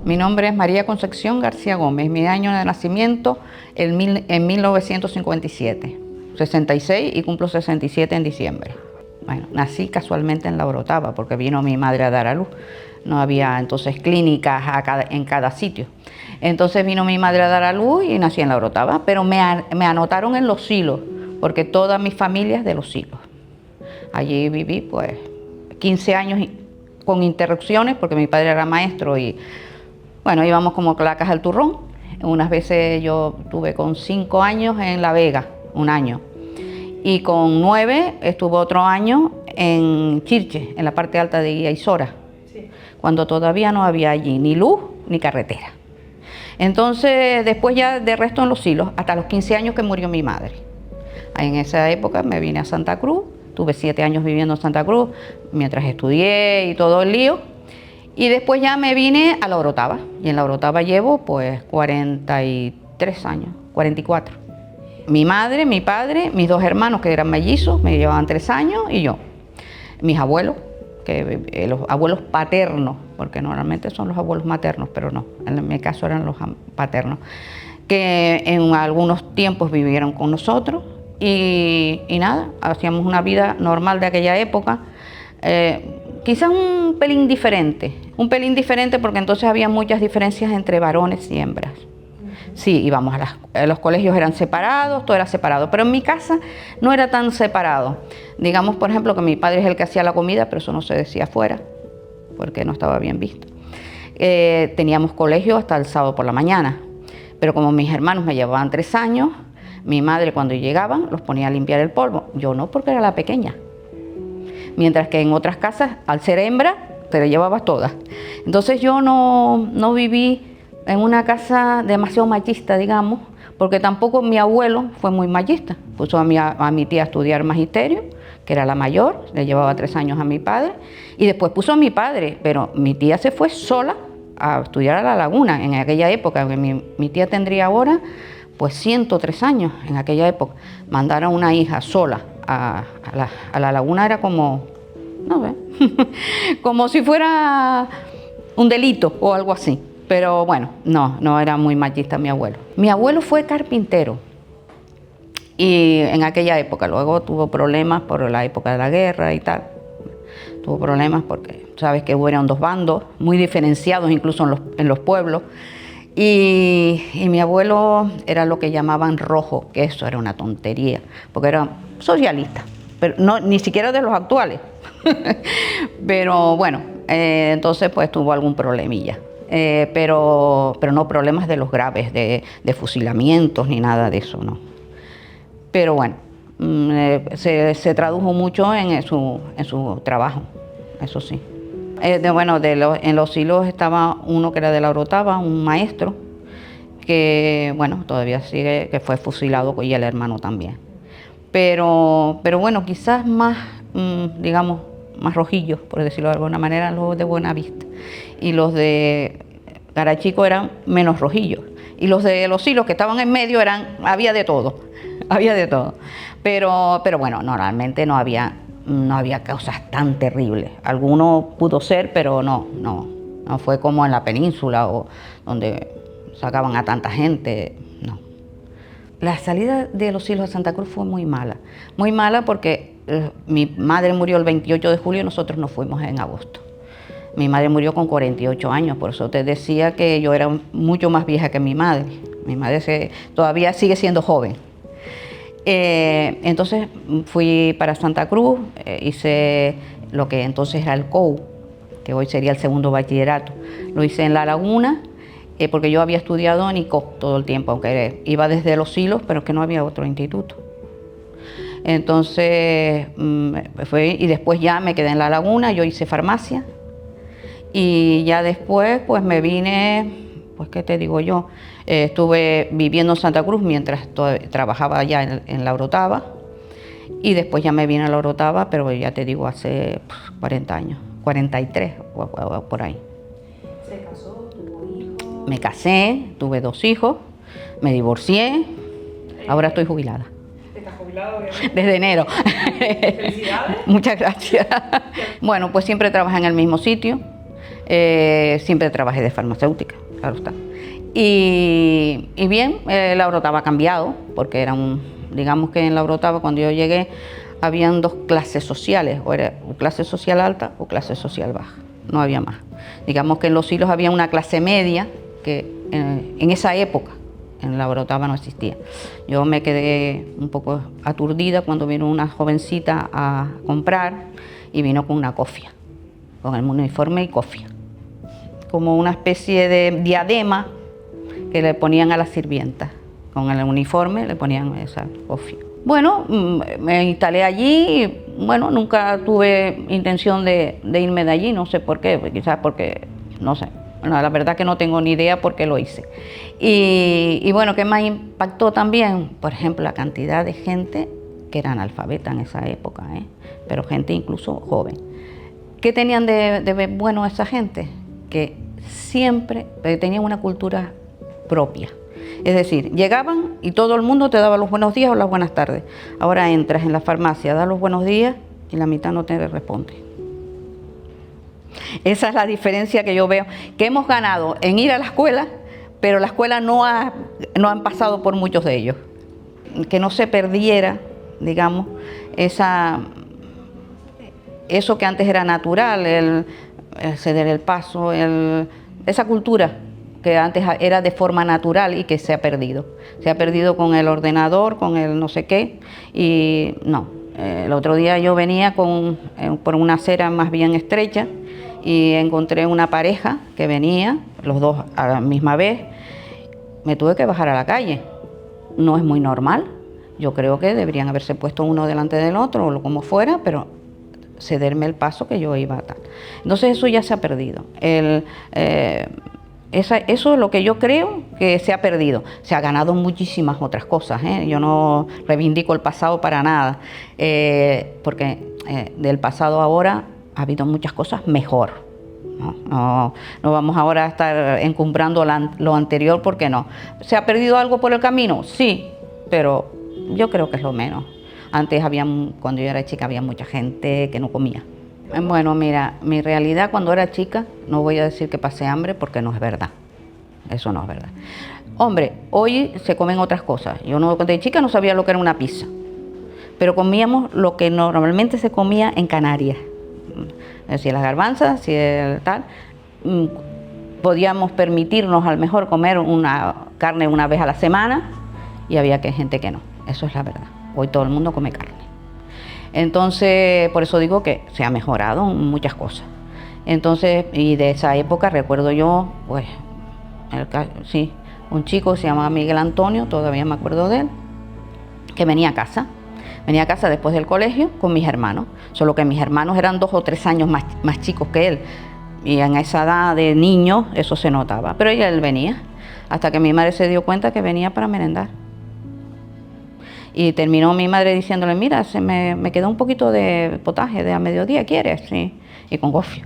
Mi nombre es María Concepción García Gómez. Mi año de nacimiento en 1957. 66 y cumplo 67 en diciembre. Bueno, nací casualmente en La Orotava porque vino mi madre a dar a luz. No había entonces clínicas en cada sitio. Entonces vino mi madre a dar a luz y nací en La Orotava, pero me anotaron en Los Silos porque toda mi familia es de Los Silos. Allí viví pues 15 años con interrupciones porque mi padre era maestro y bueno, íbamos como clacas al turrón. Unas veces yo tuve con 5 años en La Vega, un año. Y con 9 estuve otro año en Chirche, en la parte alta de Guía-Isora, sí, cuando todavía no había allí ni luz ni carretera. Entonces, después ya de resto en Los Silos, hasta los 15 años que murió mi madre. En esa época me vine a Santa Cruz, tuve 7 años viviendo en Santa Cruz, mientras estudié y todo el lío. Y después ya me vine a La Orotava, y en La Orotava llevo pues 43 años, 44. Mi madre, mi padre, mis 2 hermanos que eran mellizos, me llevaban 3 años, y yo. Mis abuelos, los abuelos paternos, porque normalmente son los abuelos maternos, pero no, en mi caso eran los paternos, que en algunos tiempos vivieron con nosotros, y nada, hacíamos una vida normal de aquella época. Quizás un pelín diferente porque entonces había muchas diferencias entre varones y hembras. Sí, íbamos los colegios eran separados, todo era separado, pero en mi casa no era tan separado. Digamos, por ejemplo, que mi padre es el que hacía la comida, pero eso no se decía afuera, porque no estaba bien visto. Teníamos colegio hasta el sábado por la mañana, pero como mis hermanos me llevaban 3 años, mi madre cuando llegaban los ponía a limpiar el polvo. Yo no, porque era la pequeña. Mientras que en otras casas, al ser hembra, te la llevabas todas. Entonces yo no viví en una casa demasiado machista, digamos, porque tampoco mi abuelo fue muy machista. Puso a mi tía a estudiar magisterio, que era la mayor, le llevaba 3 años a mi padre, y después puso a mi padre, pero mi tía se fue sola a estudiar a La Laguna en aquella época, que mi tía tendría ahora pues 103 años en aquella época. Mandar a una hija sola a la Laguna era como, no sé, como si fuera un delito o algo así. Pero bueno, no era muy machista mi abuelo. Mi abuelo fue carpintero y en aquella época, luego tuvo problemas por la época de la guerra y tal. Tuvo problemas porque sabes que eran 2 bandos, muy diferenciados incluso en los pueblos. Y mi abuelo era lo que llamaban rojo, que eso era una tontería, porque era socialista, pero no, ni siquiera de los actuales. Pero bueno, entonces pues tuvo algún problemilla, pero no problemas de los graves, de fusilamientos ni nada de eso, no. Pero bueno, se tradujo mucho en su trabajo, eso sí. En Los Silos estaba uno que era de La Orotava, un maestro, que bueno, todavía sigue, que fue fusilado, y el hermano también. Pero bueno, quizás más, digamos, más rojillos, por decirlo de alguna manera, los de Buenavista. Y los de Garachico eran menos rojillos. Y los de Los Silos, que estaban en medio, había de todo, había de todo. Pero bueno, normalmente no había cosas tan terribles. Alguno pudo ser, pero no fue como en la península, o donde sacaban a tanta gente, no. La salida de Los Silos a Santa Cruz fue muy mala porque mi madre murió el 28 de julio y nosotros nos fuimos en agosto. Mi madre murió con 48 años, por eso te decía que yo era mucho más vieja que mi madre. Mi madre todavía sigue siendo joven. Entonces fui para Santa Cruz, hice lo que entonces era el COU, que hoy sería el segundo bachillerato. Lo hice en La Laguna, porque yo había estudiado en ICO todo el tiempo, aunque iba desde Los Silos, pero es que no había otro instituto. Entonces y después ya me quedé en La Laguna, yo hice farmacia, y ya después pues me vine, pues qué te digo yo, estuve viviendo en Santa Cruz mientras trabajaba allá en La Orotava, y después ya me vine a La Orotava, pero ya te digo, hace 40 años, 43 o por ahí. ¿Se casó? ¿Tuvo hijos? Me casé, tuve 2 hijos, me divorcié, ahora estoy jubilada. ¿Estás jubilado? Desde enero. Felicidades. Muchas gracias. Bueno, pues siempre trabajé en el mismo sitio. Siempre trabajé de farmacéutica, claro está. Y bien, la Orotava ha cambiado, porque digamos que en la Orotava cuando yo llegué habían dos clases sociales, o era clase social alta o clase social baja, no había más. Digamos que en Los Silos había una clase media que en esa época en la Orotava no existía. Yo me quedé un poco aturdida cuando vino una jovencita a comprar y vino con una cofia, con el uniforme y cofia, como una especie de diadema que le ponían a las sirvientas. Con el uniforme le ponían esa cofia. Bueno, me instalé allí y bueno, nunca tuve intención de irme de allí, no sé por qué, quizás porque, no sé, bueno, la verdad que no tengo ni idea por qué lo hice. Y bueno, ¿qué más impactó también? Por ejemplo, la cantidad de gente que era analfabeta en esa época, pero gente incluso joven. ¿Qué tenían de bueno esa gente? Que siempre tenían una cultura propia. Es decir, llegaban y todo el mundo te daba los buenos días o las buenas tardes. Ahora entras en la farmacia, das los buenos días y la mitad no te responde. Esa es la diferencia que yo veo, que hemos ganado en ir a la escuela, pero la escuela no han pasado por muchos de ellos. Que no se perdiera, digamos, eso que antes era natural, el ceder el paso, esa cultura que antes era de forma natural y que se ha perdido. Se ha perdido con el ordenador, con el no sé qué, y no. El otro día yo venía por una acera más bien estrecha y encontré una pareja que venía, los dos a la misma vez. Me tuve que bajar a la calle. No es muy normal. Yo creo que deberían haberse puesto uno delante del otro o como fuera, pero cederme el paso que yo iba a tal. Entonces eso ya se ha perdido. Eso es lo que yo creo que se ha perdido. Se ha ganado muchísimas otras cosas, Yo no reivindico el pasado para nada, porque del pasado ahora ha habido muchas cosas mejor. No vamos ahora a estar encumbrando lo anterior, porque no. ¿Se ha perdido algo por el camino? Sí, pero yo creo que es lo menos. Antes cuando yo era chica había mucha gente que no comía. Bueno, mira, mi realidad cuando era chica, no voy a decir que pasé hambre porque no es verdad. Eso no es verdad. Hombre, hoy se comen otras cosas. Yo de chica no sabía lo que era una pizza, pero comíamos lo que normalmente se comía en Canarias. Es decir, las garbanzas, si el tal. Podíamos permitirnos a lo mejor comer una carne una vez a la semana y había gente que no. Eso es la verdad. Hoy todo el mundo come carne. Entonces, por eso digo que se ha mejorado en muchas cosas. Entonces, y de esa época recuerdo yo, pues, sí, un chico que se llamaba Miguel Antonio, todavía me acuerdo de él, que venía a casa. Venía a casa después del colegio con mis hermanos, solo que mis hermanos eran 2 o 3 años más chicos que él. Y en esa edad de niño eso se notaba. Pero él venía, hasta que mi madre se dio cuenta que venía para merendar. Y terminó mi madre diciéndole, mira, me quedó un poquito de potaje de a mediodía, ¿quieres? Sí, y con gofio.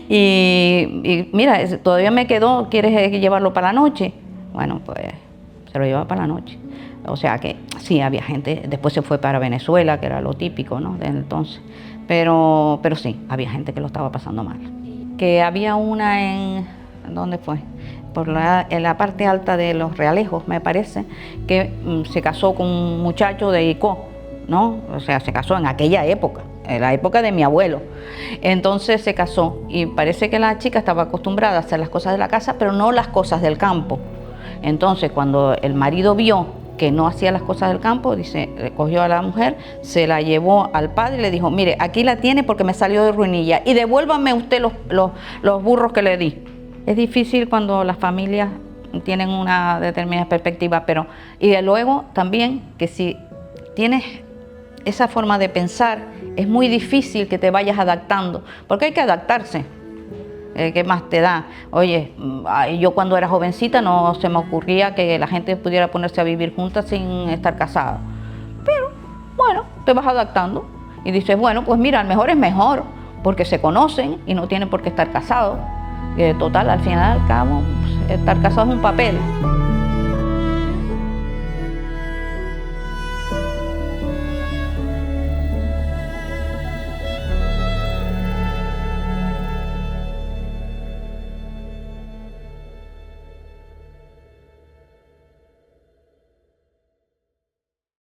y mira, todavía me quedó, ¿quieres llevarlo para la noche? Bueno, pues se lo llevaba para la noche. O sea que sí, había gente, después se fue para Venezuela, que era lo típico, ¿no?, de entonces. Pero sí, había gente que lo estaba pasando mal. Que había una ¿dónde fue? En la parte alta de Los Realejos, me parece, que se casó con un muchacho de Icó, ¿no? O sea, se casó en aquella época, en la época de mi abuelo. Entonces se casó y parece que la chica estaba acostumbrada a hacer las cosas de la casa, pero no las cosas del campo. Entonces, cuando el marido vio que no hacía las cosas del campo, dice, cogió a la mujer, se la llevó al padre y le dijo, mire, aquí la tiene porque me salió de ruinilla y devuélvame usted los burros que le di. Es difícil cuando las familias tienen una determinada perspectiva, pero y de luego también que si tienes esa forma de pensar, es muy difícil que te vayas adaptando, porque hay que adaptarse. ¿Qué más te da? Oye, yo cuando era jovencita no se me ocurría que la gente pudiera ponerse a vivir juntas sin estar casada. Pero bueno, te vas adaptando y dices, bueno, pues mira, al mejor es mejor, porque se conocen y no tienen por qué estar casados. Total, al final y al cabo, estar casado es un papel.